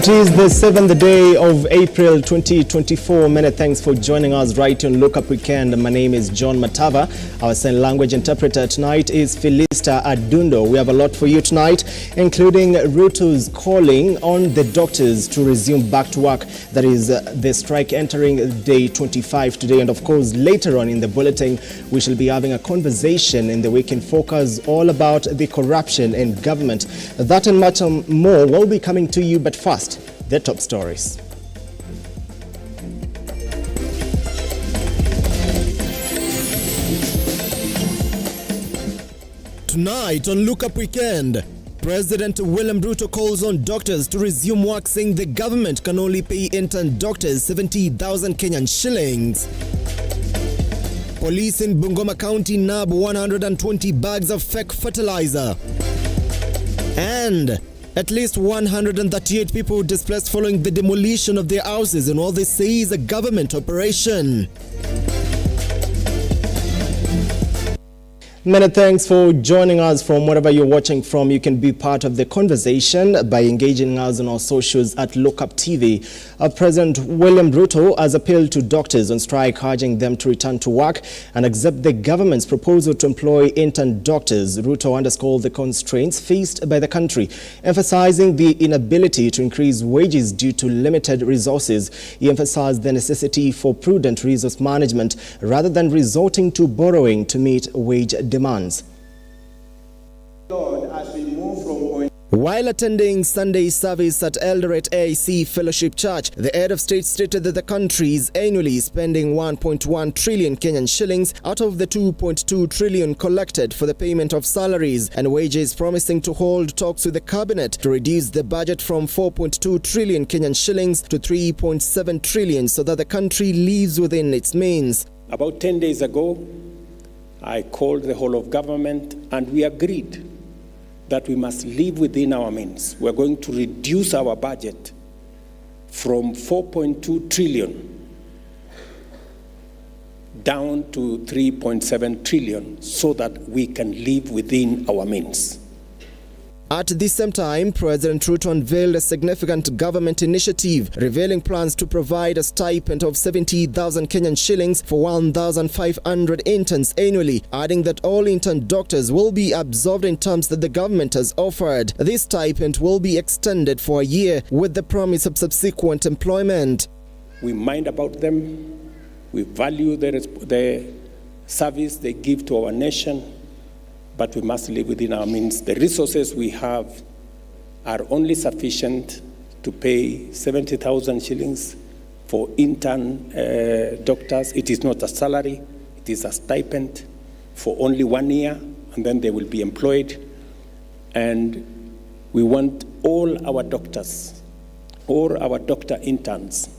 It is the 7th day of April 2024. Many thanks for joining us right on Look Up Weekend. My name is John Matava. Our sign language interpreter tonight is Felista Adundo. We have a lot for you tonight, including Rutos calling on the doctors to resume back to work. That is the strike entering day 25 today. And of course, later on in the bulletin, we shall be having a conversation in the Weekend Focus all about the corruption in government. That and much more will be coming to you, but first, the top stories. Tonight on Look Up Weekend, President William Ruto calls on doctors to resume work, saying the government can only pay intern doctors 70,000 Kenyan shillings. Police in Bungoma County nab 120 bags of fake fertilizer. And at least 138 people displaced following the demolition of their houses in what they say is a government operation. Many thanks for joining us from wherever you're watching from. You can be part of the conversation by engaging us on our socials at Lookuptv. President William Ruto has appealed to doctors on strike, urging them to return to work and accept the government's proposal to employ intern doctors. Ruto underscored the constraints faced by the country, emphasizing the inability to increase wages due to limited resources. He emphasized the necessity for prudent resource management rather than resorting to borrowing to meet wage demands. While attending Sunday service at Eldoret AIC Fellowship Church, the head of state stated that the country is annually spending 1.1 trillion Kenyan shillings out of the 2.2 trillion collected for the payment of salaries and wages, promising to hold talks with the cabinet to reduce the budget from 4.2 trillion Kenyan shillings to 3.7 trillion so that the country lives within its means. About 10 days ago, I called the whole of government and we agreed that we must live within our means. We're going to reduce our budget from 4.2 trillion down to 3.7 trillion so that we can live within our means. At the same time, President Ruto unveiled a significant government initiative revealing plans to provide a stipend of 70,000 Kenyan shillings for 1,500 interns annually, adding that all intern doctors will be absorbed in terms that the government has offered. This stipend will be extended for a year with the promise of subsequent employment. We mind about them. We value the service they give to our nation. But we must live within our means. The resources we have are only sufficient to pay 70,000 shillings for intern doctors. It is not a salary, it is a stipend for only 1 year, and then they will be employed. And we want all our doctors, all our doctor interns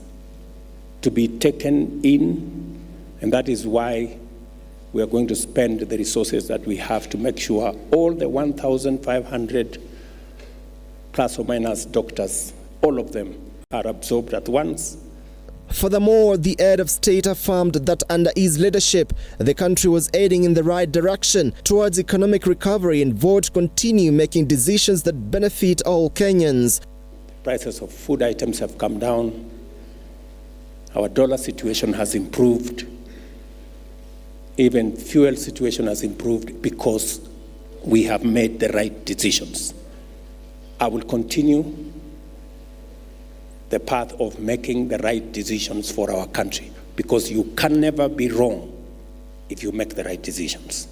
to be taken in, and that is why we are going to spend the resources that we have to make sure all the 1,500 plus or minus doctors, all of them are absorbed at once. Furthermore, the head of state affirmed that under his leadership, the country was heading in the right direction towards economic recovery and vote continue making decisions that benefit all Kenyans. Prices of food items have come down. Our dollar situation has improved. Even fuel situation has improved because we have made the right decisions. I will continue the path of making the right decisions for our country because you can never be wrong if you make the right decisions.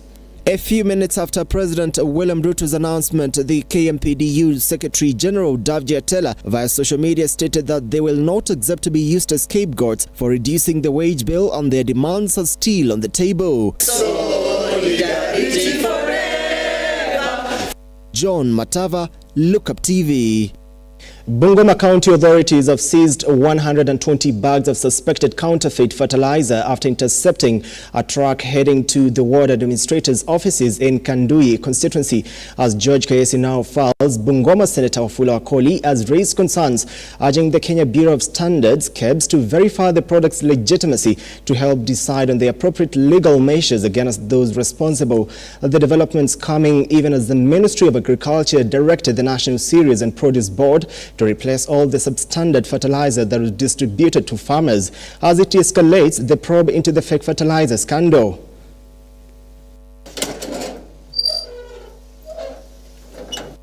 A few minutes after President William Ruto's announcement, the KMPDU Secretary General Davji Atela via social media stated that they will not accept to be used as scapegoats for reducing the wage bill, and their demands are still on the table. Solidarity forever. John Matava, Lookuptv. Bungoma County authorities have seized 120 bags of suspected counterfeit fertilizer after intercepting a truck heading to the ward administrator's offices in Kandui constituency. As George Kayesi now files, Bungoma Senator Wafula Wakoli has raised concerns, urging the Kenya Bureau of Standards (KEBS) to verify the product's legitimacy to help decide on the appropriate legal measures against those responsible. The developments coming even as the Ministry of Agriculture directed the National Cereals and Produce Board to replace all the substandard fertilizer that was distributed to farmers as it escalates the probe into the fake fertilizer scandal.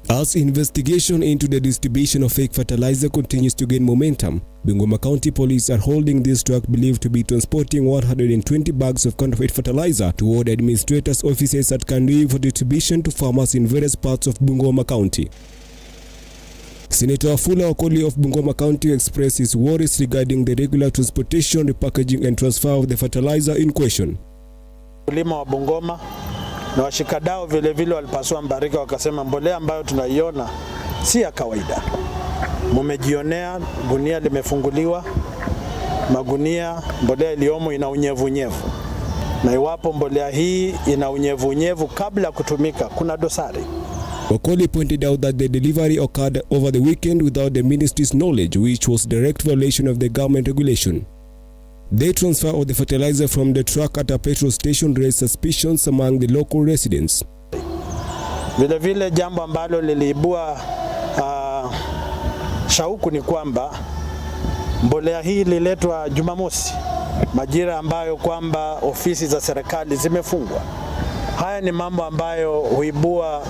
As investigation into the distribution of fake fertilizer continues to gain momentum, Bungoma County Police are holding this truck believed to be transporting 120 bags of counterfeit fertilizer toward administrators' offices at Kandui for distribution to farmers in various parts of Bungoma County. Senator Afula Okoli of Bungoma County expressed his worries regarding the regular transportation, repackaging and transfer of the fertilizer in question. Wakulima wa Bungoma na washikadau vile vile walipasua mbarika wakasema mbolea ambayo tunaiona si ya kawaida. Mumejionea gunia limefunguliwa, magunia mbolea iliyomo ina unyevunyevu. Na iwapo mbolea hii ina unyevunyevu kabla kutumika kuna dosari. Okoli pointed out that the delivery occurred over the weekend without the ministry's knowledge, which was direct violation of the government regulation. The transfer of the fertilizer from the truck at a petrol station raised suspicions among the local residents. Vile vile jambo ambalo liliibua shauku ni kwamba mbolea hii ililetwa Jumamosi, majira ambayo kwamba ofisi za serikali zimefungwa. Haya ni mambo ambayo huibua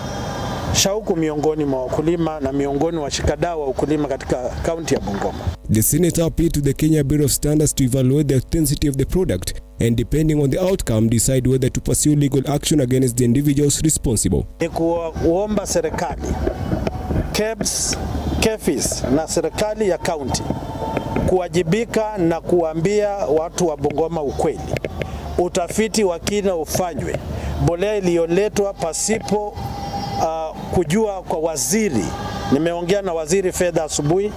shauku miongoni mwa wakulima na miongoni wa washikadau wa ukulima katika kaunti ya Bungoma. The senator appealed to the Kenya Bureau of Standards to evaluate the authenticity of the product and, depending on the outcome, decide whether to pursue legal action against the individuals responsible. Ni kuomba serikali, KEBS, KEFIS na serikali ya kaunti kuwajibika na kuambia watu wa Bungoma ukweli. Utafiti wa kina ufanywe. Mbolea iliyoletwa pasipo kujua kwa waziri. Nimeongea na waziri fedha asubuhi,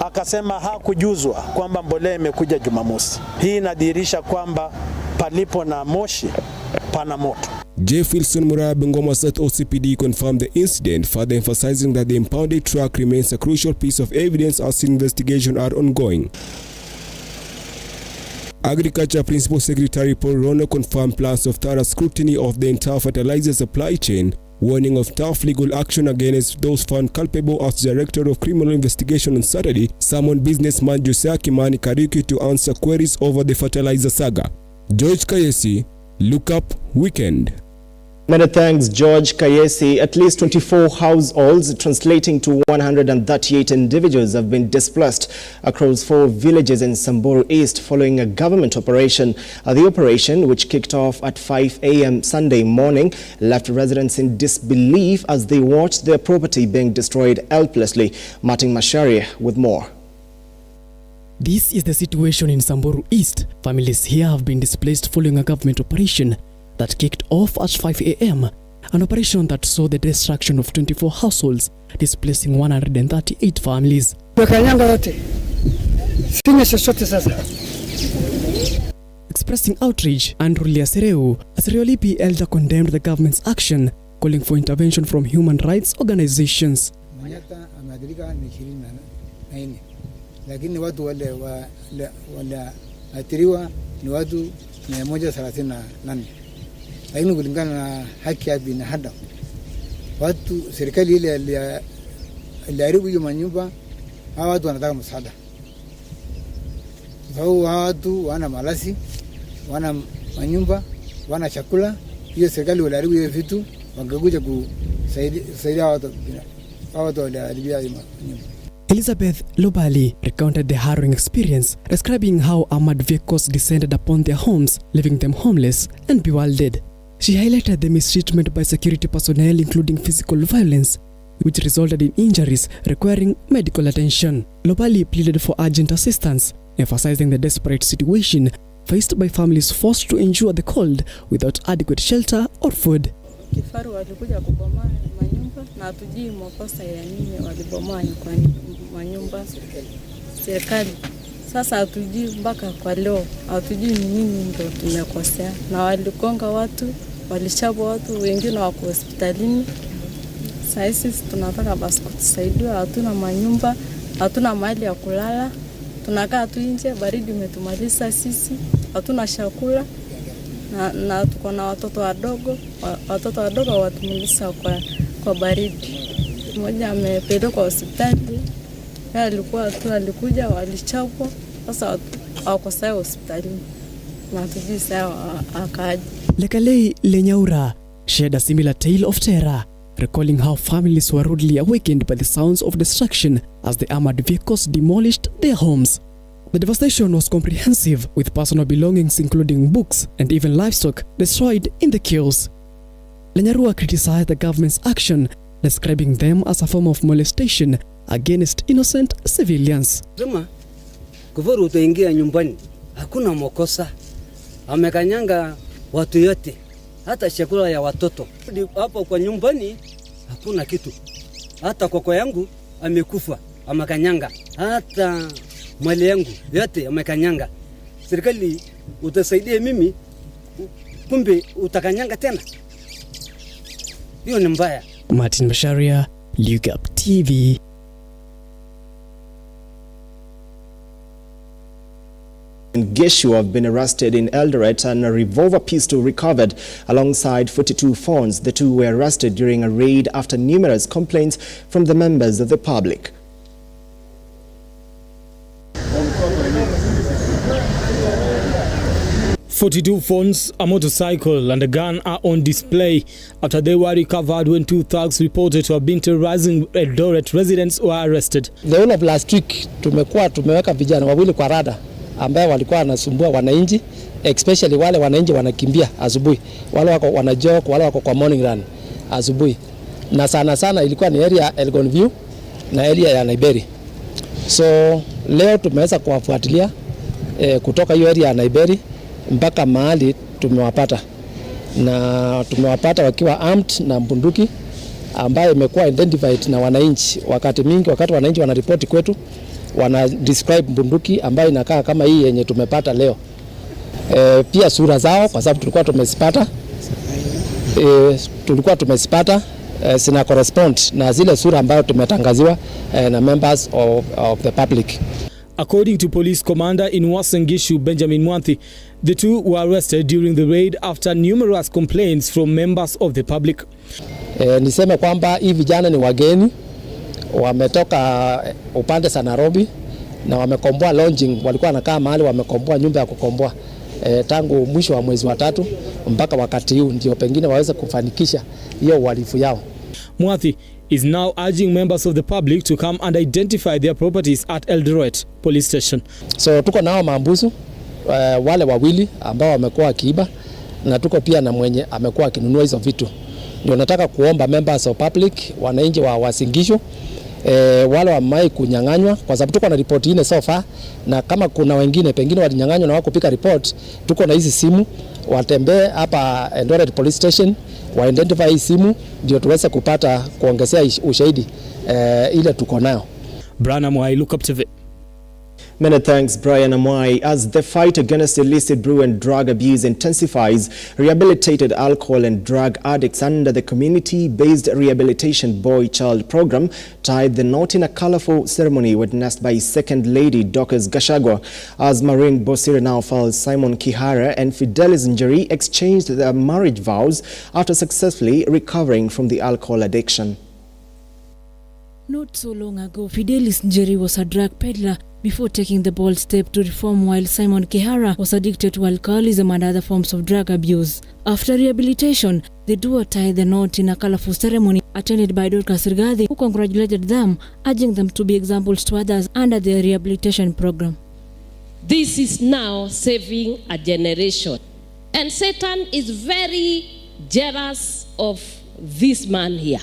akasema hakujuzwa kwamba mbolea imekuja Jumamosi. Hii inadhihirisha kwamba palipo na moshi pana moto. Jeff Wilson Muraya, Bungoma South OCPD, confirmed the incident, further emphasizing that the impounded truck remains a crucial piece of evidence as investigations are ongoing. Agriculture Principal Secretary Paul Rono confirmed plans of thorough scrutiny of the entire fertilizer supply chain, warning of tough legal action against those found culpable. As Director of Criminal Investigation on Saturday, summoned businessman Josiah Kimani Kariuki to answer queries over the fertilizer saga. George Kayesi, Look Up Weekend. Many thanks, George Kayesi. At least 24 households, translating to 138 individuals, have been displaced across 4 villages in Samburu East following a government operation. The operation, which kicked off at 5 a.m. Sunday morning, left residents in disbelief as they watched their property being destroyed helplessly. Martin Masharia with more. This is the situation in Samburu East. Families here have been displaced following a government operation that kicked off at 5 a.m. An operation that saw the destruction of 24 households, displacing 138 families. Expressing outrage, Andrew Liasereu, as Riolipi elder, condemned the government's action, calling for intervention from human rights organizations. Lakini watu wale athiriwa ni watu 138. Lakini kulingana na haki ya binadamu, watu serikali ile iliharibu hiyo manyumba, hawa watu wanataka msaada. Sababu watu wana malasi, wana manyumba, wana chakula, hiyo serikali iliharibu hiyo vitu, wangekuja kusaidia watu walioharibia hiyo manyumba. Elizabeth Lobali recounted the harrowing experience, describing how armored vehicles descended upon their homes, leaving them homeless and bewildered. She highlighted the mistreatment by security personnel, including physical violence, which resulted in injuries requiring medical attention. Lobali pleaded for urgent assistance, emphasizing the desperate situation faced by families forced to endure the cold without adequate shelter or food. Kifaru walikuja kubomoa manyumba na hatujui makosa ya nini walibomoa manyumba serikali. Sasa hatujui mpaka kwa leo, hatujui nini ndio tumekosea. Na walikonga watu, walichapa watu, wengine wako hospitalini. Sasa tunataka basi kusaidiwa, hatuna manyumba, hatuna mahali ya kulala. Tunakaa tu nje, baridi imetumaliza sisi, hatuna chakula. Na tuko na watoto wadogo watumilisa kwa baridi. Mmoja amepelekwa hospitali, alikuja walichapwa, sasa wako sawa hospitalini na hatujui sawa akaje. Lekalei Lenyaura shared a similar tale of terror, recalling how families were rudely awakened by the sounds of destruction as the armored vehicles demolished their homes. The devastation was comprehensive, with personal belongings including books and even livestock destroyed in the kills. Lenyarua criticized the government's action, describing them as a form of molestation against innocent civilians. Kufuru utaingia nyumbani, hakuna makosa. Amekanyanga watu yote, hata chakula ya watoto. Hapo kwa nyumbani hakuna kitu. Hata koko yangu amekufa, amekanyanga. Hata mali yangu yote amekanyanga. Serikali utasaidia mimi, kumbe utakanyanga tena. Hiyo ni mbaya. Martin Masharia, Lookuptv. Geshu have been arrested in Eldoret and a revolver pistol recovered alongside 42 phones. The two were arrested during a raid after numerous complaints from the members of the public. "42 phones, a motorcycle and a gun are on display after they were recovered when two thugs reported to have been terrorizing Eldoret residents were arrested. The whole of last week tumeweka vijana wawili kwa rada ambaye walikuwa wanasumbua wananchi, especially wale wananchi wanakimbia asubuhi, wale wako wanajog, wale wako kwa morning run asubuhi, na sana ilikuwa ni area Elgon View na area ya Naiberi. So leo tumeweza kuwafuatilia kutoka hiyo area ya Naiberi mpaka mahali tumewapata, na tumewapata wakiwa armed na bunduki ambayo imekuwa identified na wananchi. Wakati wananchi wanaripoti kwetu, wana describe bunduki ambayo inakaa kama hii yenye tumepata leo. Pia sura zao, kwa sababu tulikuwa tumesipata sina correspond na zile sura ambayo tumetangaziwa na members of the public. According to police commander in Uasin Gishu, Benjamin Mwanthi, the two were arrested during the raid after numerous complaints from members of the public. Niseme kwamba hii vijana ni wageni, wametoka upande sa Nairobi na wamekomboa lodging, walikuwa wanakaa mahali wamekomboa nyumba ya kukomboa tangu mwisho wa mwezi wa 3 mpaka wakati huu ndio pengine waweze kufanikisha hiyo uhalifu yao. Mwanthi is now urging members of the public to come and identify their properties at Eldoret police station. So tuko nao maambusu wale wawili ambao wamekuwa kiiba, na tuko pia na mwenye amekuwa akinunua hizo vitu. Ndio nataka kuomba members of public, wananchi wa Uasin Gishu, wale wamai kunyang'anywa, kwa sababu tuko na report ine so far, na kama kuna wengine pengine walinyang'anywa na wako pika report, tuko na hizi simu, watembee hapa Eldoret police station, wa identify hii simu ndio tuweze kupata kuongezea ushahidi ile tuko nayo. Brian Amwai, Lookuptv. Many thanks, Brian Amwai. As the fight against illicit brew and drug abuse intensifies, rehabilitated alcohol and drug addicts under the community-based Rehabilitation Boy-Child program tied the knot in a colorful ceremony witnessed by Second Lady Dorcas Gachagua, as Maureen Bosire now files Simon Kihara and Fidelis Njeri exchanged their marriage vows after successfully recovering from the alcohol addiction. Not so long ago, Fidelis Njeri was a drug peddler before taking the bold step to reform, while Simon Kihara was addicted to alcoholism and other forms of drug abuse. After rehabilitation, the duo tied the knot in a colorful ceremony attended by Dorcas Rigathi, who congratulated them, urging them to be examples to others under the rehabilitation program. This is now saving a generation. And Satan is very jealous of this man here.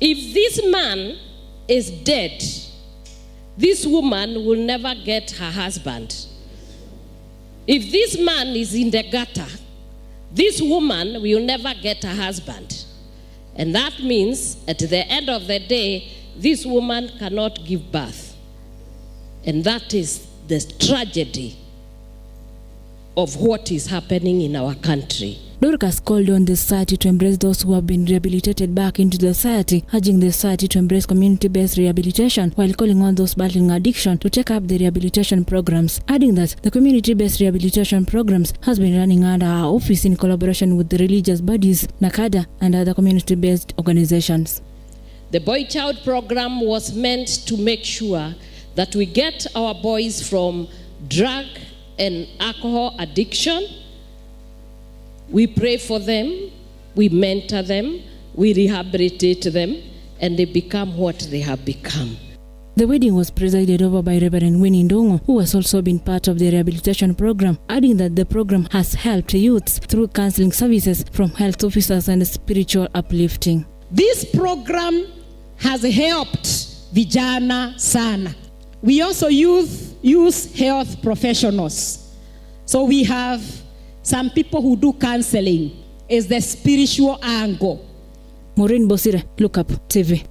If this man is dead, this woman will never get her husband. If this man is in the gutter, this woman will never get her husband. And that means at the end of the day, this woman cannot give birth. And that is the tragedy of what is happening in our country. Dorcas called on the society to embrace those who have been rehabilitated back into the society, urging the society to embrace community-based rehabilitation while calling on those battling addiction to take up the rehabilitation programs, adding that the community-based rehabilitation programs has been running under our office in collaboration with the religious bodies, NACADA, and other community-based organizations. The Boy Child program was meant to make sure that we get our boys from drug and alcohol addiction. We pray for them, we mentor them, we rehabilitate them, and they become what they have become. The wedding was presided over by Reverend Winnie Ndongo, who has also been part of the rehabilitation program, adding that the program has helped youths through counseling services from health officers and spiritual uplifting. This program has helped vijana sana. We also use health professionals. So we have some people who do counseling is the spiritual angle. Maureen Bosire, Lookuptv.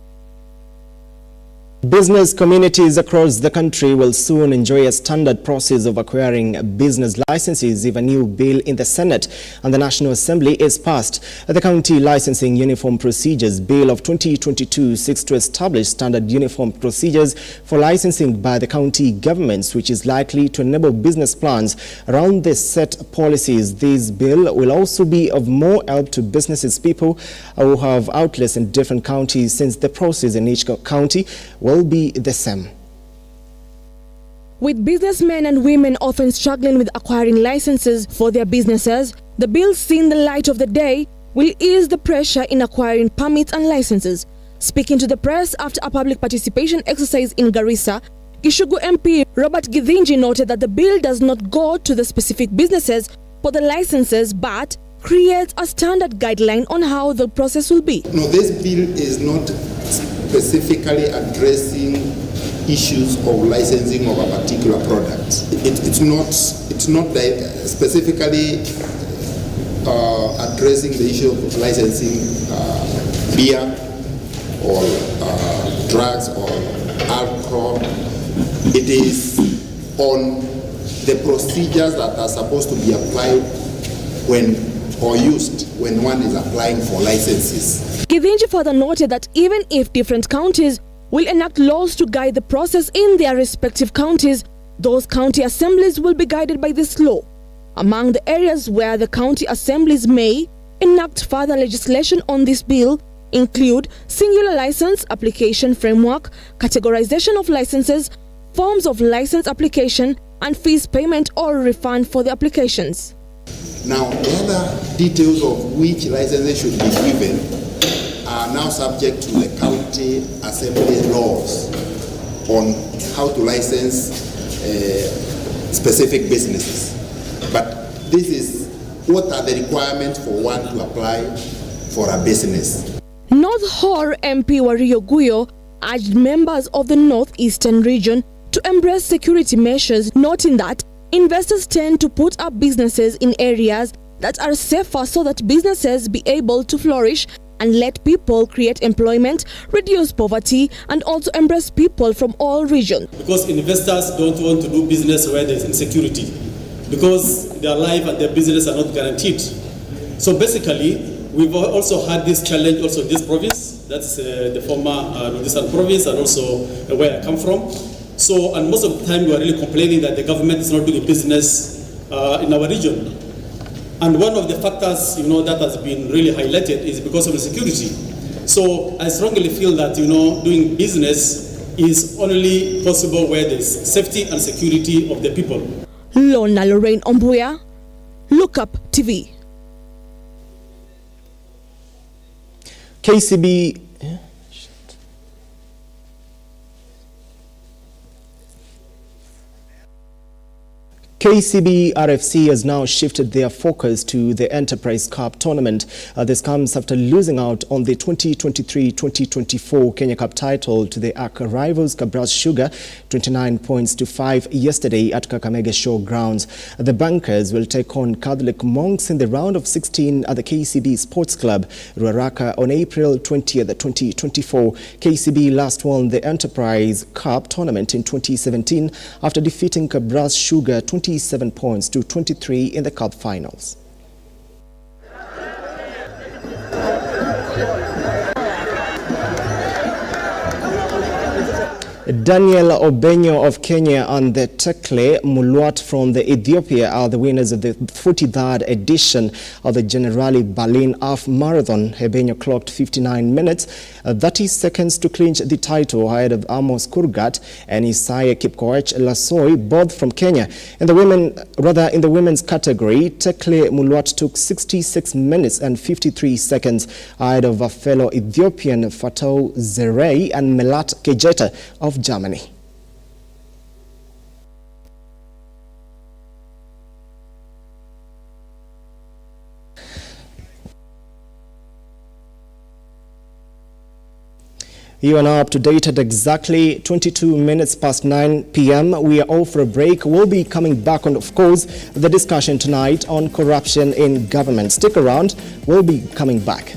Business communities across the country will soon enjoy a standard process of acquiring business licenses if a new bill in the Senate and the National Assembly is passed. The County Licensing Uniform Procedures Bill of 2022 seeks to establish standard uniform procedures for licensing by the county governments, which is likely to enable business plans around the set policies. This bill will also be of more help to businesses, people who have outlets in different counties, since the process in each county will be the same. With businessmen and women often struggling with acquiring licenses for their businesses, the bill seeing the light of the day will ease the pressure in acquiring permits and licenses. Speaking to the press after a public participation exercise in Garissa, Gishugu MP Robert Githinji noted that the bill does not go to the specific businesses for the licenses but creates a standard guideline on how the process will be. No, this bill is not specifically addressing issues of licensing of a particular product. It's not specifically addressing the issue of licensing beer or drugs or alcohol. It is on the procedures that are supposed to be applied when or used when one is applying for licenses. Githinji further noted that even if different counties will enact laws to guide the process in their respective counties, those county assemblies will be guided by this law. Among the areas where the county assemblies may enact further legislation on this bill include singular license application framework, categorization of licenses, forms of license application, and fees payment or refund for the applications. Now, the other details of which licenses should be given are now subject to the county assembly laws on how to license specific businesses. But this is what are the requirements for one to apply for a business. North Horr MP Wario Guyo urged members of the northeastern region to embrace security measures, noting that investors tend to put up businesses in areas that are safer so that businesses be able to flourish and let people create employment, reduce poverty, and also embrace people from all regions. Because investors don't want to do business where there's insecurity, because their life and their business are not guaranteed. So basically, we've also had this challenge also in this province, that's the former Rutos province, and also where I come from. So, and most of the time we are really complaining that the government is not doing business in our region. And one of the factors, that has been really highlighted is because of the security. So I strongly feel that, doing business is only possible where there's safety and security of the people. Lona Lorraine Ombuya, Lookuptv. KCB RFC has now shifted their focus to the Enterprise Cup tournament. This comes after losing out on the 2023-2024 Kenya Cup title to the ARC rivals Kabras Sugar 29 points to 5 yesterday at Kakamega Showgrounds. The Bankers will take on Catholic Monks in the round of 16 at the KCB Sports Club, Ruaraka, on April 20th, 2024. KCB last won the Enterprise Cup tournament in 2017 after defeating Kabras Sugar 27 points to 23 in the cup finals. Daniel Obenyo of Kenya and the Tekle Mulwat from the Ethiopia are the winners of the 43rd edition of the Generali Berlin Half Marathon. Obenyo clocked 59 minutes, 30 seconds to clinch the title ahead of Amos Kurgat and Isaiah Kipkoech Lasoi, both from Kenya. In the women's category, Tekle Mulwat took 66 minutes and 53 seconds ahead of a fellow Ethiopian Fatou Zerei and Melat Kejeta of Germany. You are now up to date at exactly 22 minutes past 9 p.m. We are off for a break. We'll be coming back on, of course, the discussion tonight on corruption in government. Stick around. We'll be coming back.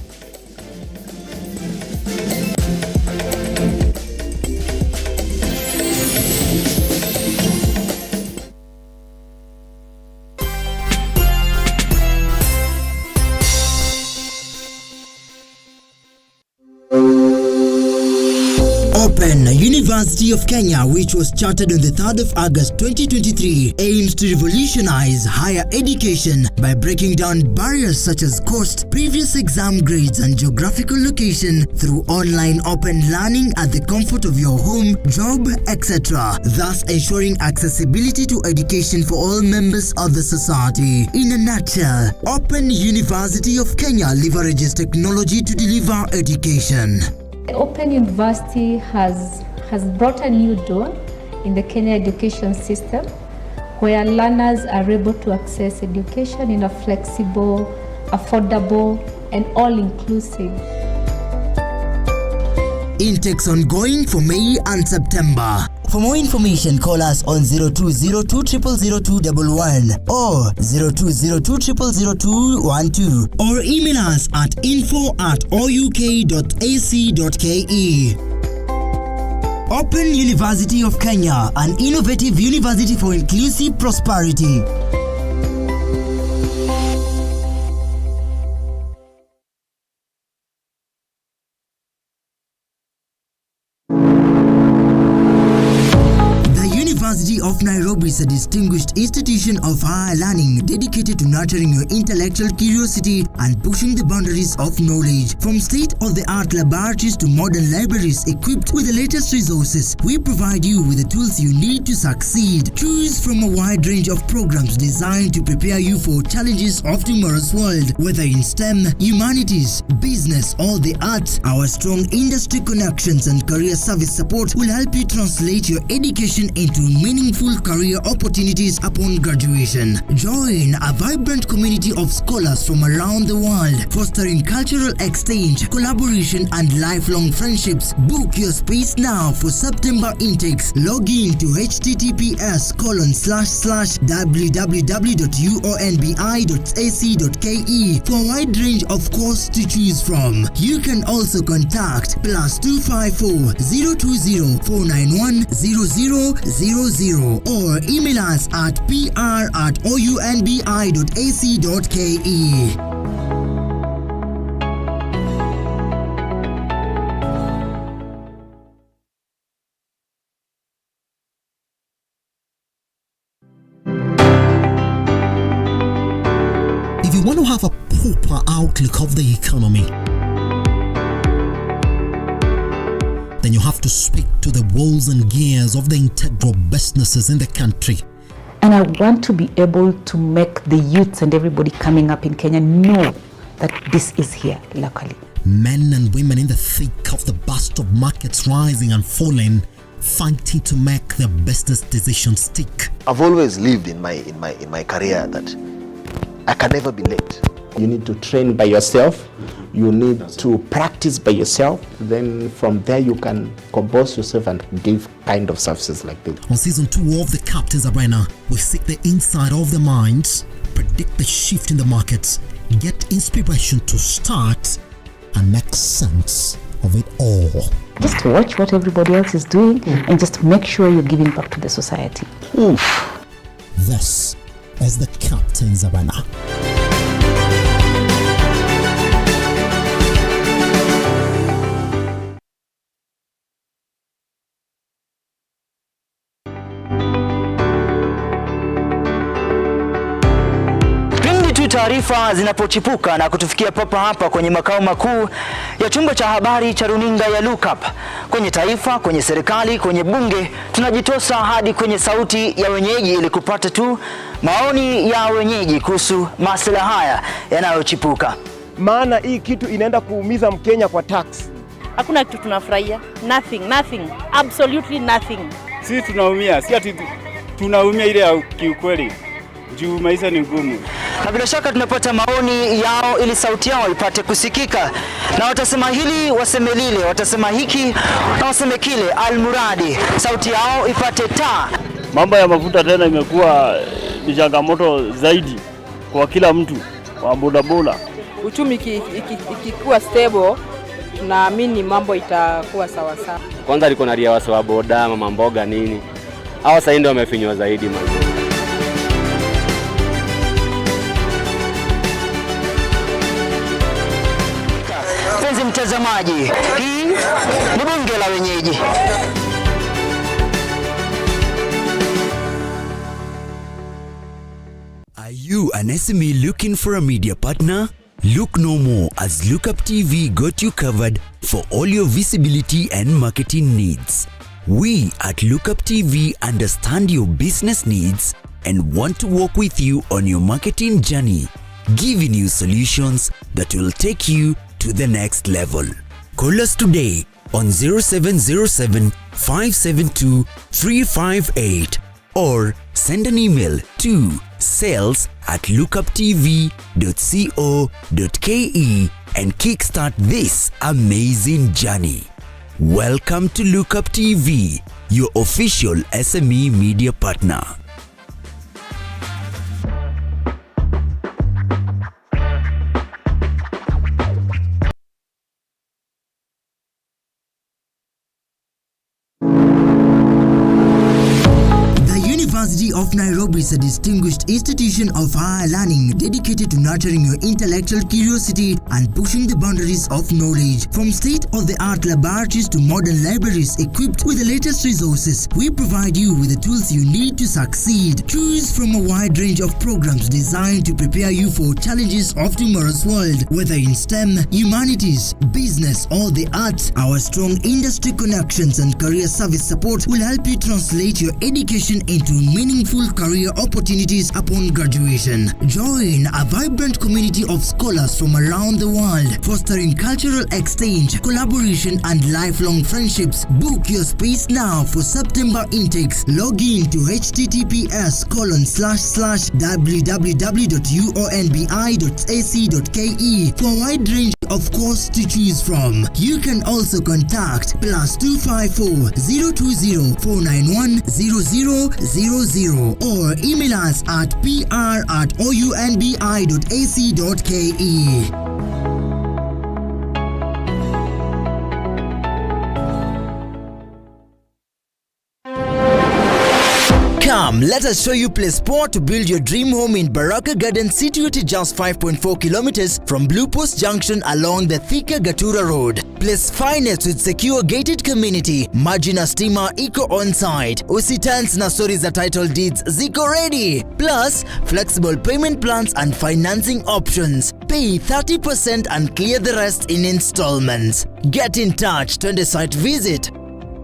University of Kenya, which was chartered on the 3rd of August 2023, aims to revolutionize higher education by breaking down barriers such as cost, previous exam grades, and geographical location through online open learning at the comfort of your home, job, etc., thus ensuring accessibility to education for all members of the society. In a nutshell, Open University of Kenya leverages technology to deliver education. Open University has brought a new dawn in the Kenya education system, where learners are able to access education in a flexible, affordable, and all-inclusive. Intakes ongoing for May and September. For more information, call us on 0202000211 or 0202000212 or email us at info@ouk.ac.ke. Open University of Kenya, an innovative university for inclusive prosperity. University of Nairobi is a distinguished institution of higher learning dedicated to nurturing your intellectual curiosity and pushing the boundaries of knowledge. From state-of-the-art laboratories to modern libraries equipped with the latest resources, we provide you with the tools you need to succeed. Choose from a wide range of programs designed to prepare you for challenges of tomorrow's world. Whether in STEM, humanities, business, or the arts, our strong industry connections and career service support will help you translate your education into meaningful career opportunities upon graduation. Join a vibrant community of scholars from around the world, fostering cultural exchange, collaboration, and lifelong friendships. Book your space now for September intakes. Log in to https://www.uonbi.ac.ke for a wide range of courses to choose from. You can also contact +254 020 491 0000 or email us at pr@ounbi.ac.ke. If you want to have a proper outlook of the economy, then you have to speak to the wheels and gears of the integral businesses in the country. And I want to be able to make the youths and everybody coming up in Kenya know that this is here locally. Men and women in the thick of the bust of markets rising and falling, fighting to make their business decisions stick. I've always lived in my career that I can never be late. You need to train by yourself. You need to practice by yourself. Then from there you can compose yourself and give kind of services like this. On season 2 of the Captain's Arena, we seek the inside of the minds, predict the shift in the markets, get inspiration to start and make sense of it all. Just watch what everybody else is doing and just make sure you're giving back to the society. This is the Captain's Arena. taarifa zinapochipuka na kutufikia papa hapa kwenye makao makuu ya chumba cha habari cha runinga ya Lookup, kwenye taifa, kwenye serikali, kwenye bunge, tunajitosa hadi kwenye sauti ya wenyeji ili kupata tu maoni ya wenyeji kuhusu masuala haya yanayochipuka. Maana hii kitu inaenda kuumiza Mkenya kwa tax. Hakuna kitu tunafurahia. Nothing. Absolutely nothing. Sisi tunaumia, si ati tunaumia ile ya kiukweli. Juu maisha ni ngumu. Na bila shaka tunapata maoni yao ili sauti yao ipate kusikika. Na watasema hili, waseme lile, watasema hiki na waseme kile, almuradi sauti yao ipate taa. Mambo ya mafuta tena imekuwa ni changamoto zaidi kwa kila mtu wa bodaboda. Uchumi ikikuwa stable, tunaamini mambo itakuwa sawa sawa. Kwanza alikuwa na ria wa boda, mama mboga nini. Hao sasa ndio wamefinywa zaidi mazuri. Mpenzi mtazamaji, hii ni bunge la wenyeji. Are you an SME looking for a media partner? Look no more, as Lookuptv got you covered for all your visibility and marketing needs. We at Lookuptv understand your business needs and want to work with you on your marketing journey, giving you solutions that will take you to the next level. Call us today on 0707 572 358 or send an email to sales@lookuptv.co.ke and kickstart this amazing journey. Welcome to Lookuptv, your official SME media partner. University of Nairobi is a distinguished institution of higher learning dedicated to nurturing your intellectual curiosity and pushing the boundaries of knowledge. From state-of-the-art laboratories to modern libraries equipped with the latest resources, we provide you with the tools you need to succeed. Choose from a wide range of programs designed to prepare you for challenges of tomorrow's world. Whether in STEM, humanities, business or the arts, our strong industry connections and career service support will help you translate your education into meaningful career opportunities upon graduation. Join a vibrant community of scholars from around the world, fostering cultural exchange, collaboration and lifelong friendships. Book your space now for September intakes. Log in to https://www.uonbi.ac.ke for a wide range of course to choose from. You can also contact +254 020 491 0000 or email us at pr@ounbi.ac.ke. Come, let us show you place spot to build your dream home in Baraka Garden, situated just 5.4 kilometers from Blue Post Junction along the Thika Gatura Road. Place finest with secure gated community, maji na stima iko on site, usitans na stories za title deeds ziko ready, plus flexible payment plans and financing options. Pay 30% and clear the rest in installments. Get in touch, twende site visit.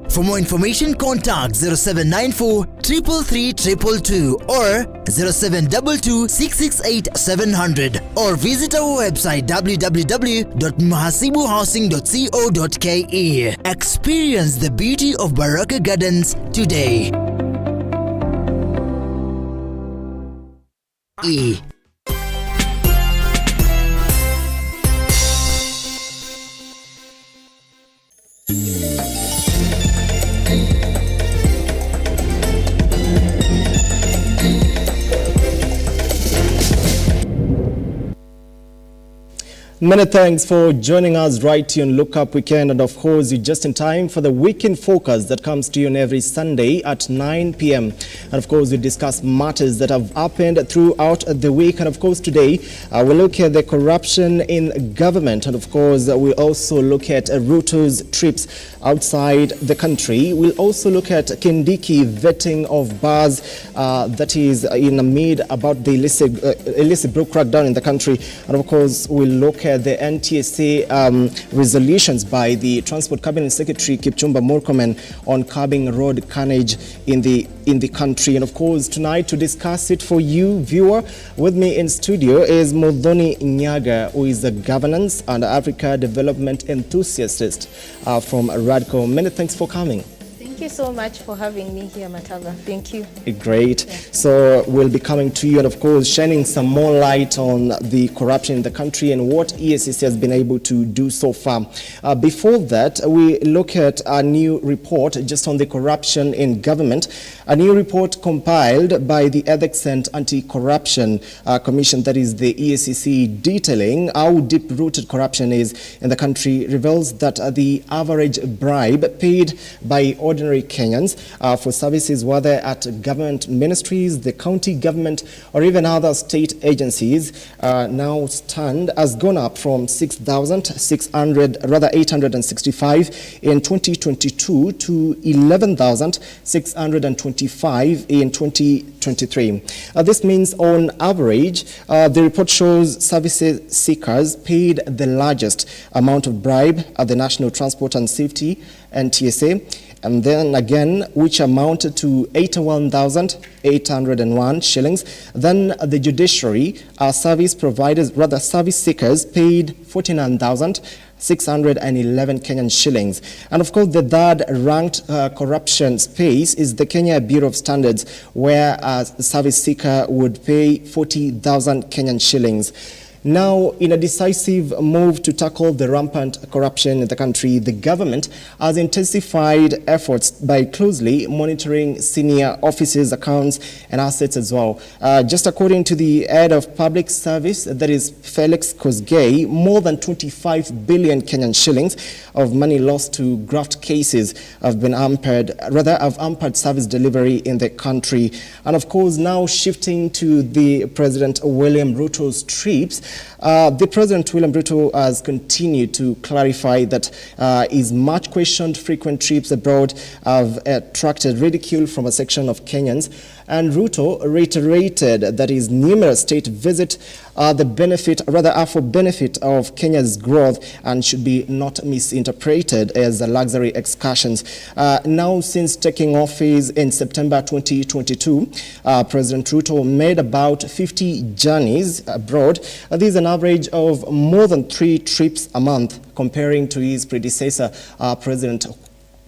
For more information, contact 0794 333 222 or 0722 668 700 or visit our website www.mahasibuhousing.co.ke. Experience the beauty of Baraka Gardens today. Many thanks for joining us right here on Look Up Weekend, and of course you're just in time for the Weekend Focus that comes to you on every Sunday at 9 p.m. And of course we discuss matters that have happened throughout the week, and of course today we'll look at the corruption in government, and of course we'll also look at Ruto's trips outside the country. We'll also look at Kindiki vetting of bars that is in amid about the illicit brew crackdown in the country, and of course we'll look at the NTSA resolutions by the Transport Cabinet Secretary Kipchumba Murkomen on curbing road carnage in the country. And of course tonight, to discuss it for you viewer, with me in studio is Modoni Nyaga, who is a governance and Africa development enthusiast from Radco. Many thanks for coming. Thank you so much for having me here, Mataga. Thank you. Great. Yeah. So we'll be coming to you and of course shining some more light on the corruption in the country and what EACC has been able to do so far. Before that, we look at a new report just on the corruption in government, a new report compiled by the Ethics and Anti-Corruption Commission, that is the EACC, detailing how deep-rooted corruption is in the country, reveals that the average bribe paid by ordinary Kenyans for services, whether at government ministries, the county government, or even other state agencies, now has gone up from 865 in 2022 to 11,625 in 2023. This means on average, the report shows services seekers paid the largest amount of bribe at the National Transport and Safety NTSA, and then again, which amounted to 81,801 shillings. Then the Judiciary, service providers, rather service seekers, paid 49,611 Kenyan shillings. And of course, the third ranked corruption space is the Kenya Bureau of Standards, where a service seeker would pay 40,000 Kenyan shillings. Now, in a decisive move to tackle the rampant corruption in the country, the government has intensified efforts by closely monitoring senior officers' accounts and assets as well. Just according to the head of public service, that is Felix Kosgei, more than 25 billion Kenyan shillings of money lost to graft cases have hampered service delivery in the country. And of course, now shifting to the President William Ruto's trips, the President William Ruto has continued to clarify that his much questioned frequent trips abroad have attracted ridicule from a section of Kenyans. And Ruto reiterated that his numerous state visits are for benefit of Kenya's growth and should be not misinterpreted as luxury excursions. Now, since taking office in September 2022, President Ruto made about 50 journeys abroad. This is an average of more than 3 trips a month, comparing to his predecessor, President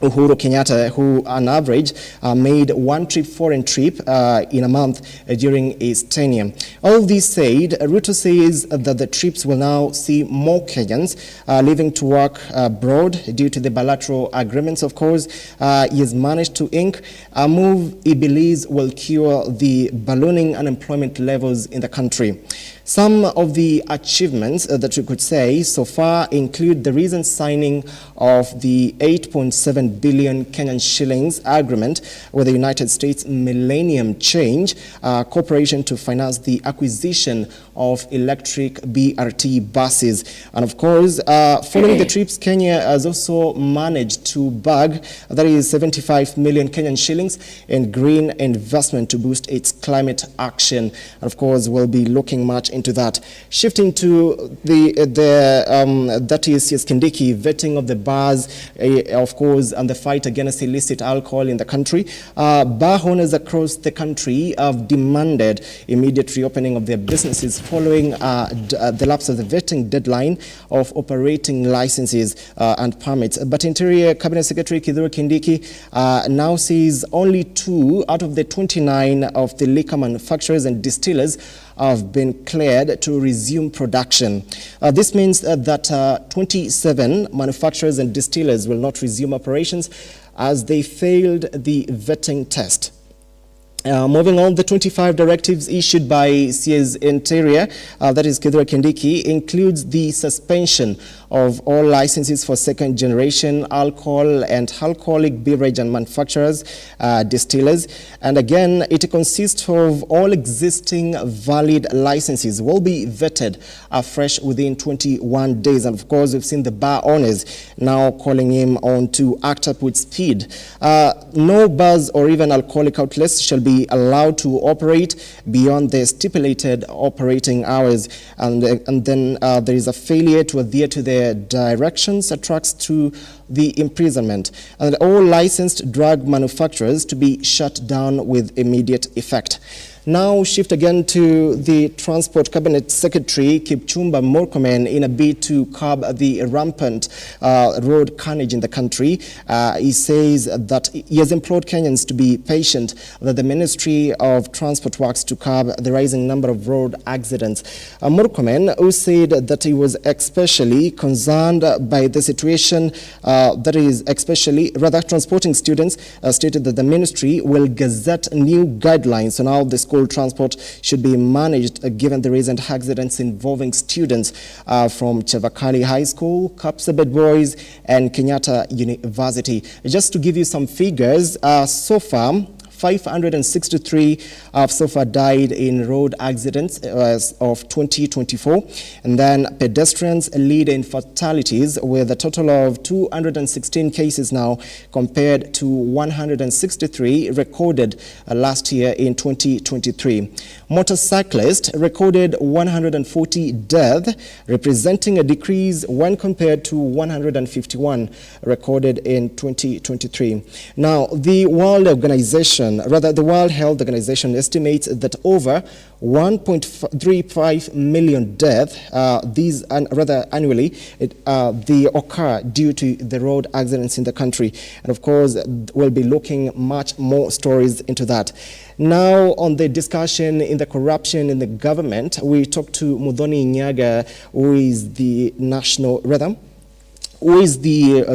Uhuru Kenyatta, who on average made 1 foreign trip in a month during his tenure. All this said, Ruto says that the trips will now see more Kenyans leaving to work abroad due to the bilateral agreements, of course, he has managed to ink, a move he believes will cure the ballooning unemployment levels in the country. Some of the achievements that we could say so far include the recent signing of the 8.7 billion Kenyan shillings agreement with the United States Millennium Change Corporation to finance the acquisition of electric BRT buses. And of course, following the trips, Kenya has also managed to bag, that is 75 million Kenyan shillings in green investment to boost its climate action. And of course, we'll be looking much into that. Shifting to that is Kindiki vetting of the bars, of course, and the fight against illicit alcohol in the country. Bar owners across the country have demanded immediate reopening of their businesses following the lapse of the vetting deadline of operating licenses and permits. But Interior Cabinet Secretary Kindiki now says only 2 out of the 29 of the liquor manufacturers and distillers have been cleared to resume production. This means that 27 manufacturers and distillers will not resume operations as they failed the vetting test. Moving on, the 25 directives issued by CS Interior, that is Kithure Kindiki, includes the suspension of all licenses for second-generation alcohol and alcoholic beverage and manufacturers, distillers. And again, it consists of all existing valid licenses will be vetted afresh within 21 days. And of course, we've seen the bar owners now calling him on to act up with speed. No bars or even alcoholic outlets shall be allowed to operate beyond the stipulated operating hours, and then there is a failure to adhere to their directions attracts to the imprisonment, and all licensed drug manufacturers to be shut down with immediate effect. Now shift again to the Transport Cabinet Secretary Kipchumba Murkomen in a bid to curb the rampant road carnage in the country. He says that he has implored Kenyans to be patient, that the Ministry of Transport works to curb the rising number of road accidents. Murkomen, who said that he was especially concerned by the situation, that is especially transporting students, stated that the ministry will gazette new guidelines on how the school transport should be managed, given the recent accidents involving students from Chavakali High School, Kapsabet Boys, and Kenyatta University. Just to give you some figures, so far, 563 have so far died in road accidents of 2024. And then pedestrians lead in fatalities with a total of 216 cases now compared to 163 recorded last year in 2023. Motorcyclists recorded 140 deaths, representing a decrease when compared to 151 recorded in 2023. Now, the World Health Organization estimates that over 1.35 million deaths, annually, they occur due to the road accidents in the country. And of course, we'll be looking much more stories into that. Now, on the discussion in the corruption in the government, we talked to Modoni Nyaga, who is the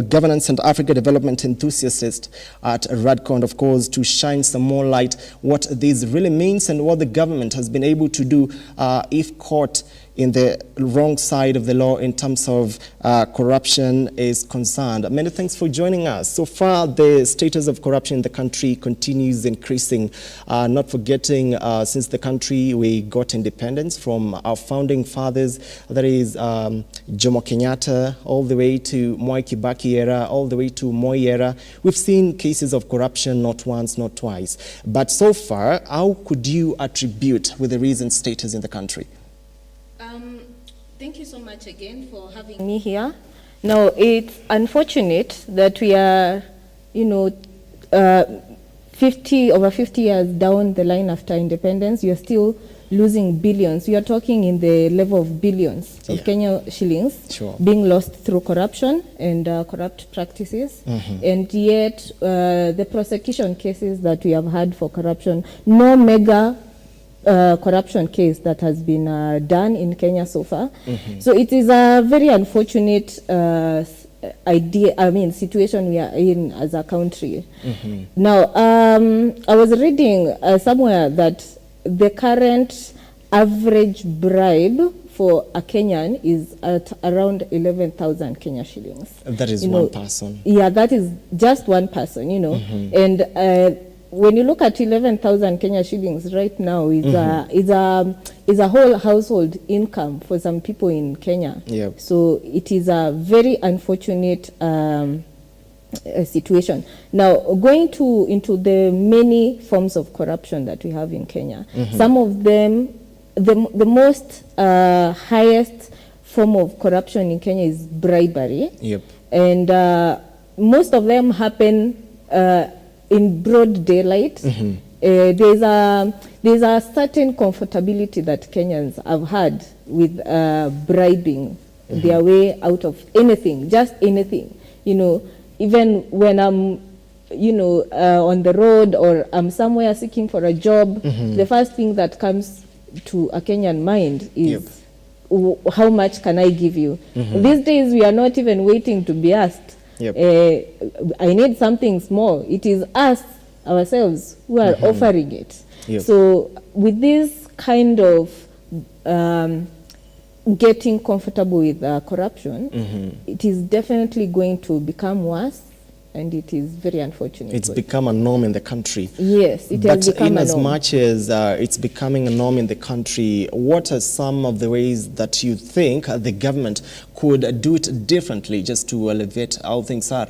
governance and Africa development enthusiast at Radco, and of course to shine some more light what this really means and what the government has been able to do if caught in the wrong side of the law in terms of corruption is concerned. Many thanks for joining us. So far, the status of corruption in the country continues increasing. Not forgetting, since the country, we got independence from our founding fathers, that is Jomo Kenyatta, all the way to Mwai Kibaki era, all the way to Moi era. We've seen cases of corruption not once, not twice. But so far, how could you attribute with the recent status in the country? Thank you so much again for having me here. Now, it's unfortunate that we are, over 50 years down the line after independence, you're still losing billions. You are talking in the level of billions of Kenya shillings being lost through corruption and corrupt practices. And yet, the prosecution cases that we have had for corruption, no mega corruption case that has been done in Kenya so far. So it is a very unfortunate situation we are in as a country. Now, I was reading somewhere that the current average bribe for a Kenyan is at around 11,000 Kenya shillings. That is one person. Yeah, that is just one person, And when you look at 11,000 Kenya shillings right now, is a whole household income for some people in Kenya. So it is a very unfortunate situation. Now, going into the many forms of corruption that we have in Kenya, some of them, the most highest form of corruption in Kenya is bribery. And most of them happen in broad daylight. There's a certain comfortability that Kenyans have had with bribing their way out of anything, just anything. Even when I'm, on the road or I'm somewhere seeking for a job, the first thing that comes to a Kenyan mind is, how much can I give you? These days, we are not even waiting to be asked. I need something small. It is us ourselves who are offering it. Yep. So with this kind of getting comfortable with corruption, it is definitely going to become worse, and it is very unfortunate. It's become a norm in the country. Yes, it has become a norm. But in as much as it's becoming a norm in the country, what are some of the ways that you think the government could do it differently just to elevate how things are?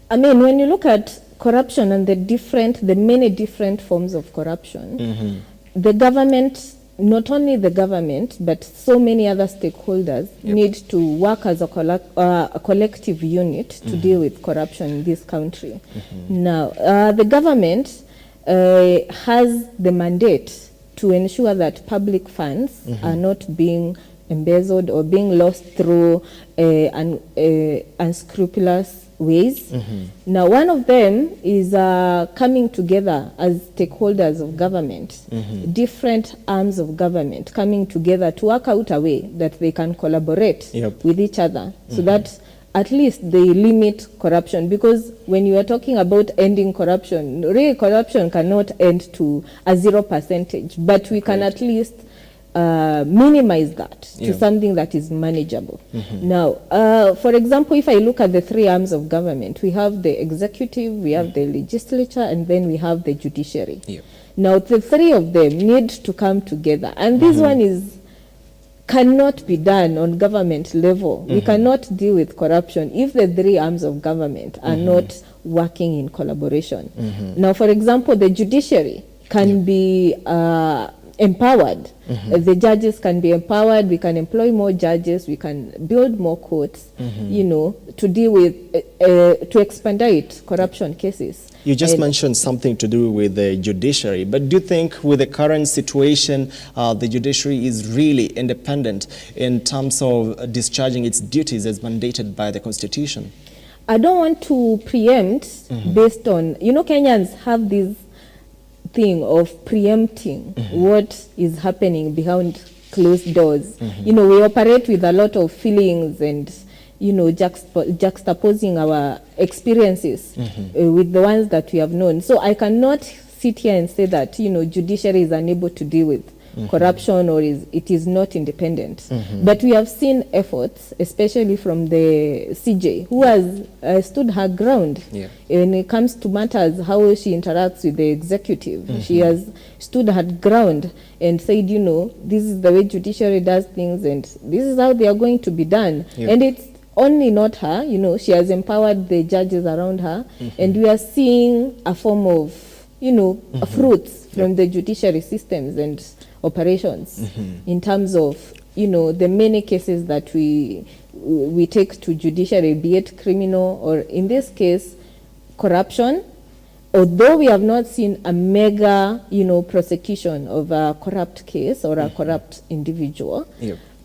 I mean, when you look at corruption and the many different forms of corruption, the government, not only the government, but so many other stakeholders need to work as a collective unit to deal with corruption in this country. Now, the government has the mandate to ensure that public funds are not being embezzled or being lost through unscrupulous ways. Now, one of them is coming together as stakeholders of government, different arms of government coming together to work out a way that they can collaborate with each other so that at least they limit corruption. Because when you are talking about ending corruption, really corruption cannot end to a 0%, but we can at least minimize that to something that is manageable. Now, for example, if I look at the three arms of government, we have the executive, we have the legislature, and then we have the judiciary. Now, the three of them need to come together, and this one cannot be done on government level. We cannot deal with corruption if the three arms of government are not working in collaboration. Now, for example, the judiciary can be empowered. The judges can be empowered. We can employ more judges. We can build more courts, you know, to deal with, to expedite corruption cases. You just mentioned something to do with the judiciary, but do you think with the current situation, the judiciary is really independent in terms of discharging its duties as mandated by the Constitution? I don't want to preempt based on, you know, Kenyans have this thing of preempting what is happening behind closed doors. You know, we operate with a lot of feelings and, you know, juxtaposing our experiences with the ones that we have known. So I cannot sit here and say that, you know, judiciary is unable to deal with corruption or it is not independent. But we have seen efforts, especially from the CJ, who has stood her ground when it comes to matters how she interacts with the executive. She has stood her ground and said, you know, this is the way judiciary does things and this is how they are going to be done. And it's only not her, you know, she has empowered the judges around her, and we are seeing a form of, you know, fruits from the judiciary systems and operations in terms of, you know, the many cases that we take to judiciary, be it criminal or in this case corruption. Although we have not seen a mega, you know, prosecution of a corrupt case or a corrupt individual,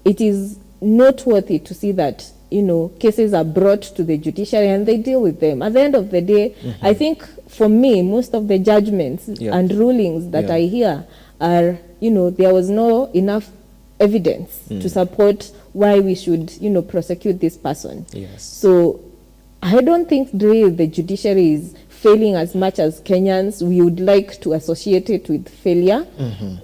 it is noteworthy to see that, you know, cases are brought to the judiciary and they deal with them. At the end of the day, I think for me, most of the judgments and rulings that I hear are, you know, there was no enough evidence to support why we should, you know, prosecute this person. So I don't think really the judiciary is failing as much as Kenyans we would like to associate it with failure.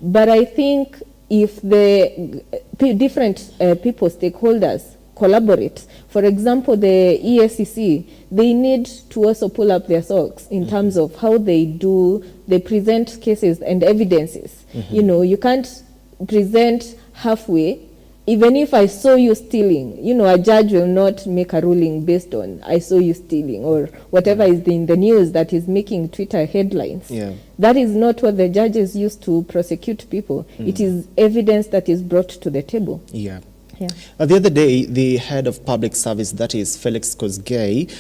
But I think if the different people, stakeholders, collaborate. For example, the EACC, they need to also pull up their socks in terms of how they present cases and evidences. You know, you can't present halfway. Even if I saw you stealing, you know, a judge will not make a ruling based on I saw you stealing or whatever is in the news that is making Twitter headlines. That is not what the judges use to prosecute people. It is evidence that is brought to the table. The other day, the head of public service, that is Felix Kosgei,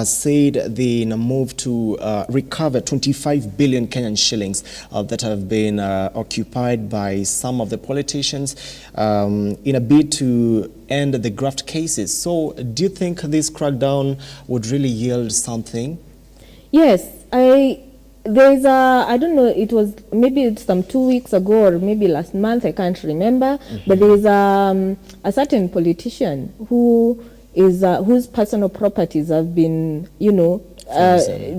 said they move to recover 25 billion Kenyan shillings that have been occupied by some of the politicians in a bid to end the graft cases. So do you think this crackdown would really yield something? Yes, there is I don't know, it was maybe some 2 weeks ago or maybe last month, I can't remember, but there is a certain politician who is whose personal properties have been, you know,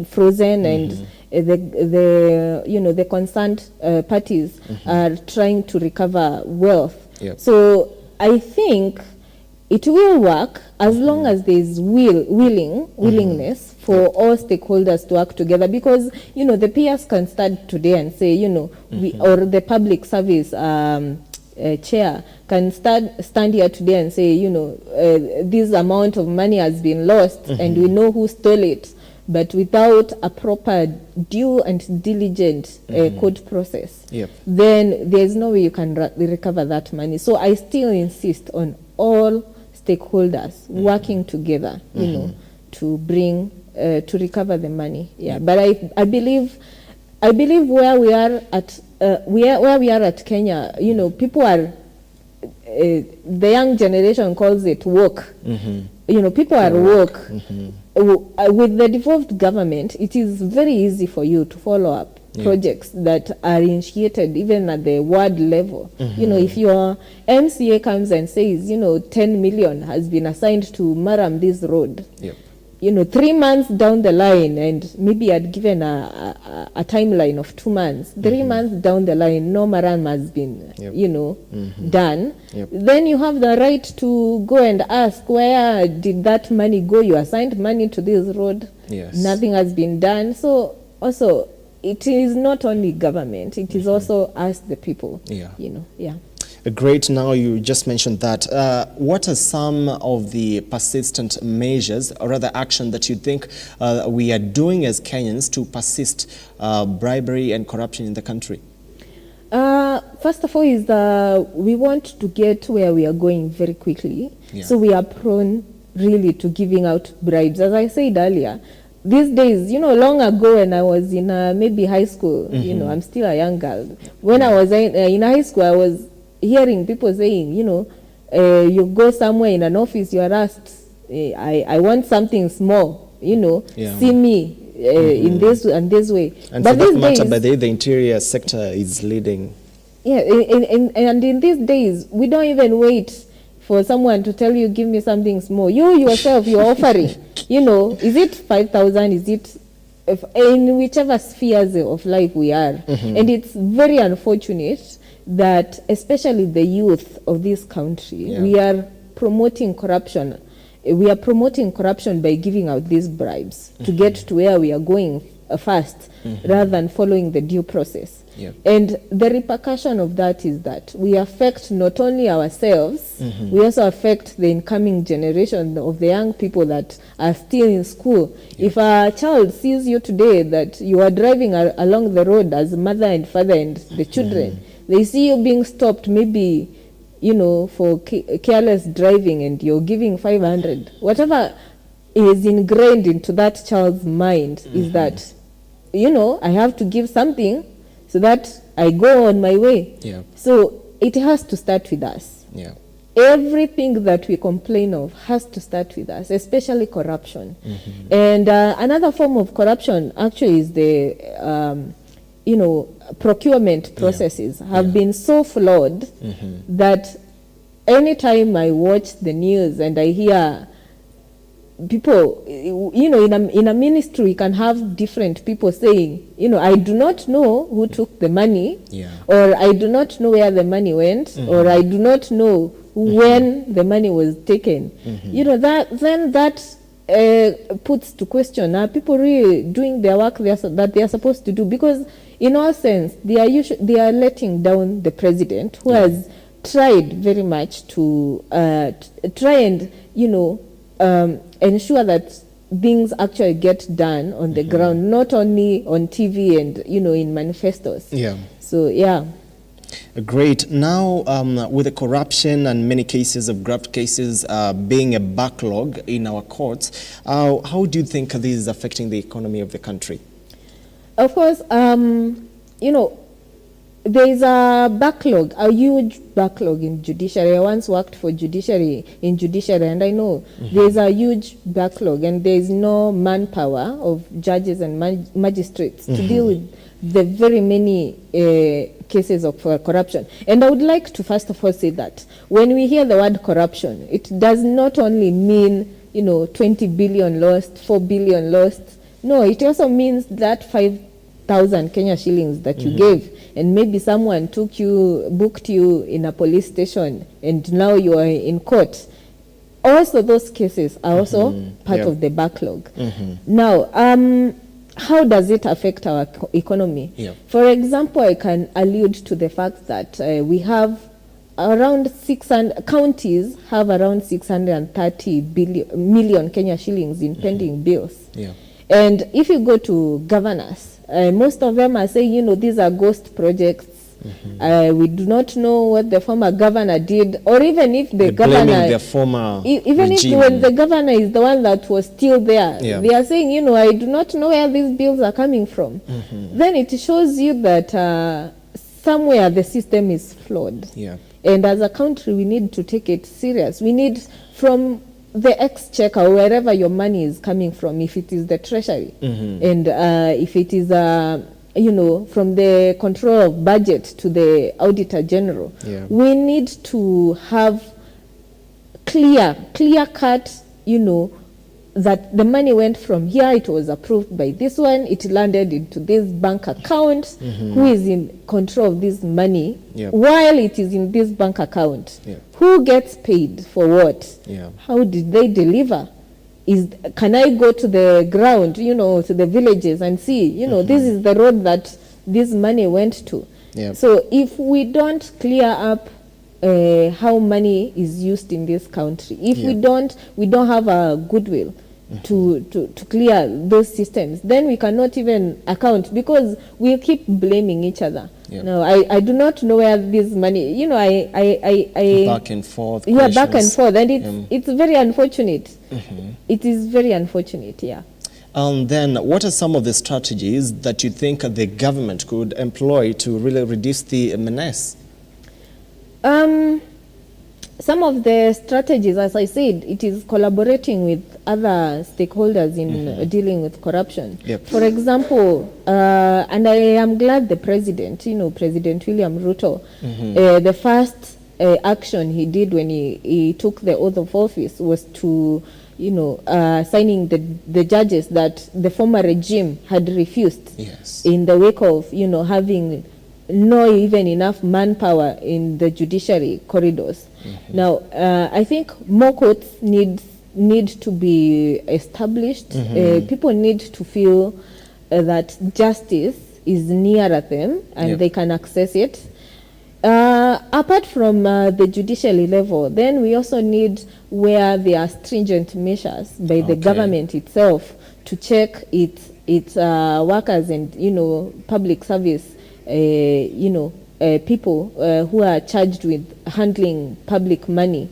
frozen and the concerned parties are trying to recover wealth. Yep. So I think it will work as long as there is willingness for all stakeholders to work together, because the peers can stand today and say or the public service chair can stand here today and say this amount of money has been lost and we know who stole it, but without a proper due and diligent court process, then there's no way you can recover that money. So I still insist on all stakeholders working together, to bring to recover the money. But I believe where we are at where we are at Kenya, people are the young generation calls it woke. People are woke. With the devolved government, it is very easy for you to follow up projects that are initiated even at the ward level. If your MCA comes and says 10 million has been assigned to Maram this road, 3 months down the line, and maybe I'd given a timeline of 2 months, 3 months down the line, no Maram has been done, then you have the right to go and ask, where did that money go? You assigned money to this road, nothing has been done. So also it is not only government, it is also us the people. Great. Now you just mentioned that. What are some of the persistent measures, or rather action, that you think we are doing as Kenyans to persist bribery and corruption in the country? First of all is we want to get where we are going very quickly. So we are prone really to giving out bribes. As I said earlier, these days, long ago when I was in maybe high school, I'm still a young girl. When I was in high school, I was hearing people saying, you go somewhere in an office, you are asked, I want something small, see me in this and this way. And but for that matter, by the interior sector is leading. And in these days, we don't even wait for someone to tell you, give me something small. You yourself, you're offering, is it 5,000? Is it in whichever spheres of life we are? And it's very unfortunate that especially the youth of this country, we are promoting corruption. We are promoting corruption by giving out these bribes to get to where we are going fast, rather than following the due process. And the repercussion of that is that we affect not only ourselves, we also affect the incoming generation of the young people that are still in school. If a child sees you today that you are driving along the road as mother and father and the children, they see you being stopped maybe, for careless driving, and you're giving 500. Whatever is ingrained into that child's mind is that, I have to give something so that I go on my way. So it has to start with us. Everything that we complain of has to start with us, especially corruption. And another form of corruption actually is the procurement processes have been so flawed that anytime I watch the news and I hear people, in a ministry, you can have different people saying, I do not know who took the money, or I do not know where the money went, or I do not know when the money was taken. That puts to question, are people really doing their work that they are supposed to do? Because in all sense, they are letting down the president, who has tried very much to try and ensure that things actually get done on the ground, not only on TV and in manifestos. So Great. Now, with the corruption and many cases of graft cases being a backlog in our courts, how do you think this is affecting the economy of the country? Of course, there is a backlog, a huge backlog in judiciary. I once worked for judiciary, and I know there is a huge backlog, and there is no manpower of judges and magistrates to deal with the very many cases of corruption. And I would like to first of all say that when we hear the word corruption, it does not only mean 20 billion lost, 4 billion lost. No, it also means that 100,000 Kenya shillings that you gave, and maybe someone booked you in a police station, and now you are in court. Also, those cases are also part of the backlog. Now, how does it affect our economy? For example, I can allude to the fact that we have around 600 counties have around 630 million Kenya shillings in pending bills. And if you go to governors, most of them are saying, these are ghost projects. We do not know what the former governor did, or even if the governor, their former even regime. If when the governor is the one that was still there, they are saying, I do not know where these bills are coming from. Then it shows you that somewhere the system is flawed. And as a country, we need to take it serious. We need, from the exchequer, wherever your money is coming from, if it is the treasury, and if it is from the control of budget to the auditor general, we need to have clear cut, that the money went from here, it was approved by this one, it landed into this bank account, who is in control of this money while it is in this bank account, who gets paid for what, how did they deliver? Can I go to the ground, to the villages and see, this is the road that this money went to. So if we don't clear up how money is used in this country, if we don't have a goodwill to clear those systems, then we cannot even account, because we keep blaming each other. No, I do not know where this money, I back and forth. Back and forth, and it's very unfortunate. It is very unfortunate. And then, what are some of the strategies that you think the government could employ to really reduce the menace? Some of the strategies, as I said, it is collaborating with other stakeholders in dealing with corruption. For example, and I am glad the president, President William Ruto, the first action he did when he took the oath of office was to, signing the judges that the former regime had refused in the wake of, having no even enough manpower in the judiciary corridors. Now, I think more courts need to be established. People need to feel that justice is nearer them and they can access it. Apart from the judiciary level, then we also need where there are stringent measures by the government itself to check its workers and public service people who are charged with handling public money.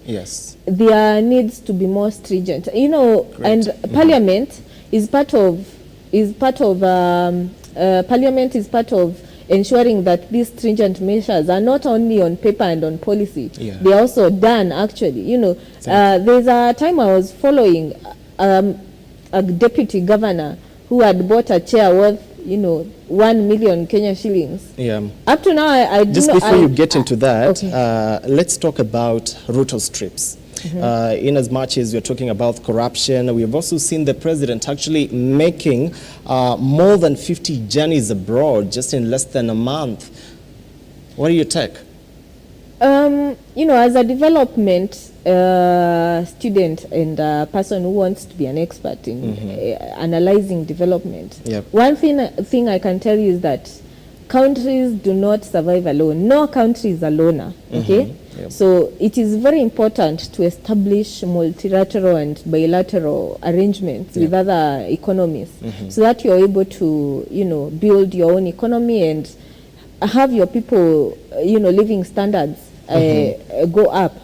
There needs to be more stringent, and Parliament is part of Parliament is part of ensuring that these stringent measures are not only on paper and on policy, they are also done actually. There's a time I was following a deputy governor who had bought a chair worth 1 million Kenya shillings. Up to now, I do just not, before you get into that, let's talk about Rutos trips. In as much as we're talking about corruption, we've also seen the president actually making more than 50 journeys abroad just in less than a month. What do you take? As a development student and a person who wants to be an expert in analyzing development, one thing I can tell you is that countries do not survive alone. No country is a loner, okay? So it is very important to establish multilateral and bilateral arrangements with other economies so that you're able to, build your own economy and have your people, living standards go up.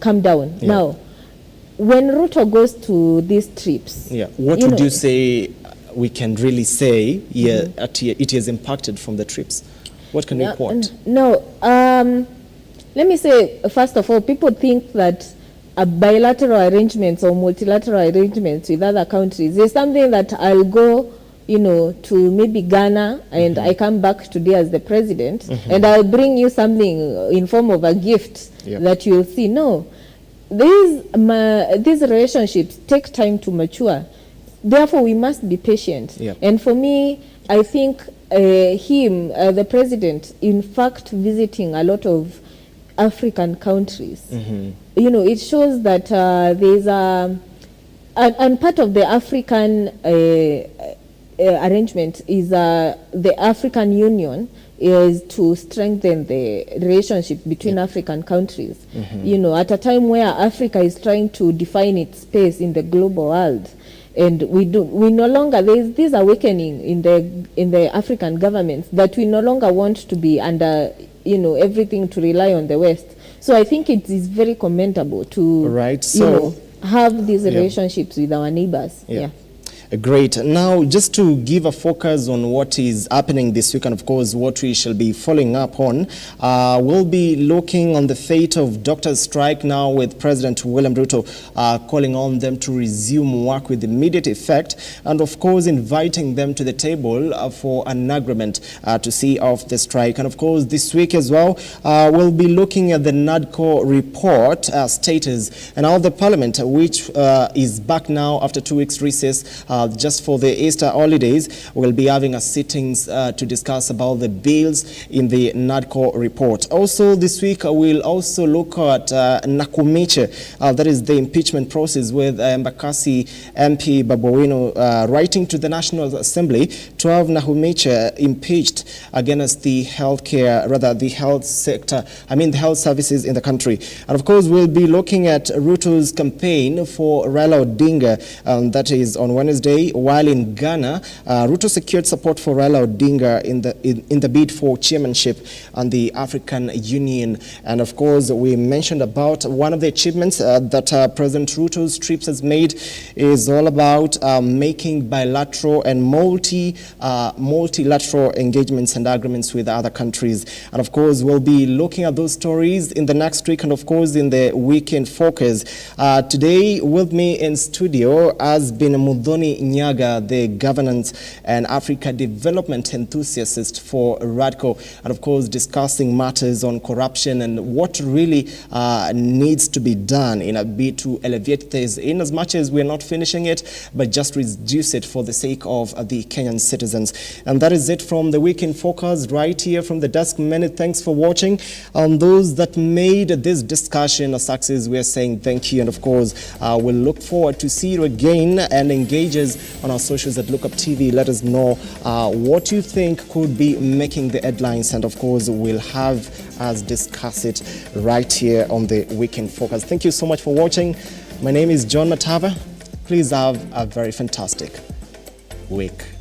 Come down. Now, when Ruto goes to these trips, what would you say we can really say it has impacted from the trips? What can we quote? No, let me say, first of all, people think that a bilateral arrangements or multilateral arrangements with other countries is something that I'll go, to maybe Ghana and I come back today as the president and I'll bring you something in form of a gift that you'll see. No, these relationships take time to mature. Therefore, we must be patient. Yep. And for me, I think the president, in fact, visiting a lot of African countries, you know, it shows that there's and part of the African arrangement is the African Union is to strengthen the relationship between African countries. You know, at a time where Africa is trying to define its space in the global world, and we no longer, there's this awakening in the African governments that we no longer want to be under, you know, everything to rely on the West. So I think it is very commendable to you know, have these relationships with our neighbors. Great. Now, just to give a focus on what is happening this week, and of course what we shall be following up on, we'll be looking on the fate of doctors' strike now, with President William Ruto calling on them to resume work with immediate effect, and of course inviting them to the table for an agreement to see off the strike. And of course this week as well, we'll be looking at the NADCO report status, and all the Parliament, which is back now after 2 weeks recess, just for the Easter holidays. We'll be having a sittings to discuss about the bills in the NADCO report. Also this week, we'll also look at Nakumiche, that is the impeachment process, with Embakasi MP Babowino writing to the National Assembly to have Nakumiche impeached against the healthcare, rather the health sector, the health services in the country. And of course, we'll be looking at Ruto's campaign for Raila Odinga, that is on Wednesday. While in Ghana, Ruto secured support for Raila Odinga in the bid for chairmanship on the African Union. And of course, we mentioned about one of the achievements that President Ruto's trips has made is all about making bilateral and multilateral engagements and agreements with other countries. And of course, we'll be looking at those stories in the next week, and of course in the weekend focus. Today with me in studio has been Modoni Nyaga, the governance and Africa development enthusiast for RADCO, and of course discussing matters on corruption and what really needs to be done in a bid to elevate this, in as much as we're not finishing it, but just reduce it for the sake of the Kenyan citizens. And that is it from the Weekend Focus right here from the desk. Many thanks for watching. Those that made this discussion a success, we are saying thank you, and of course we'll look forward to see you again and engage us on our socials at Lookuptv. Let us know what you think could be making the headlines, and of course we'll have us discuss it right here on the Weekend Focus. Thank you so much for watching. My name is John Matava. Please have a very fantastic week.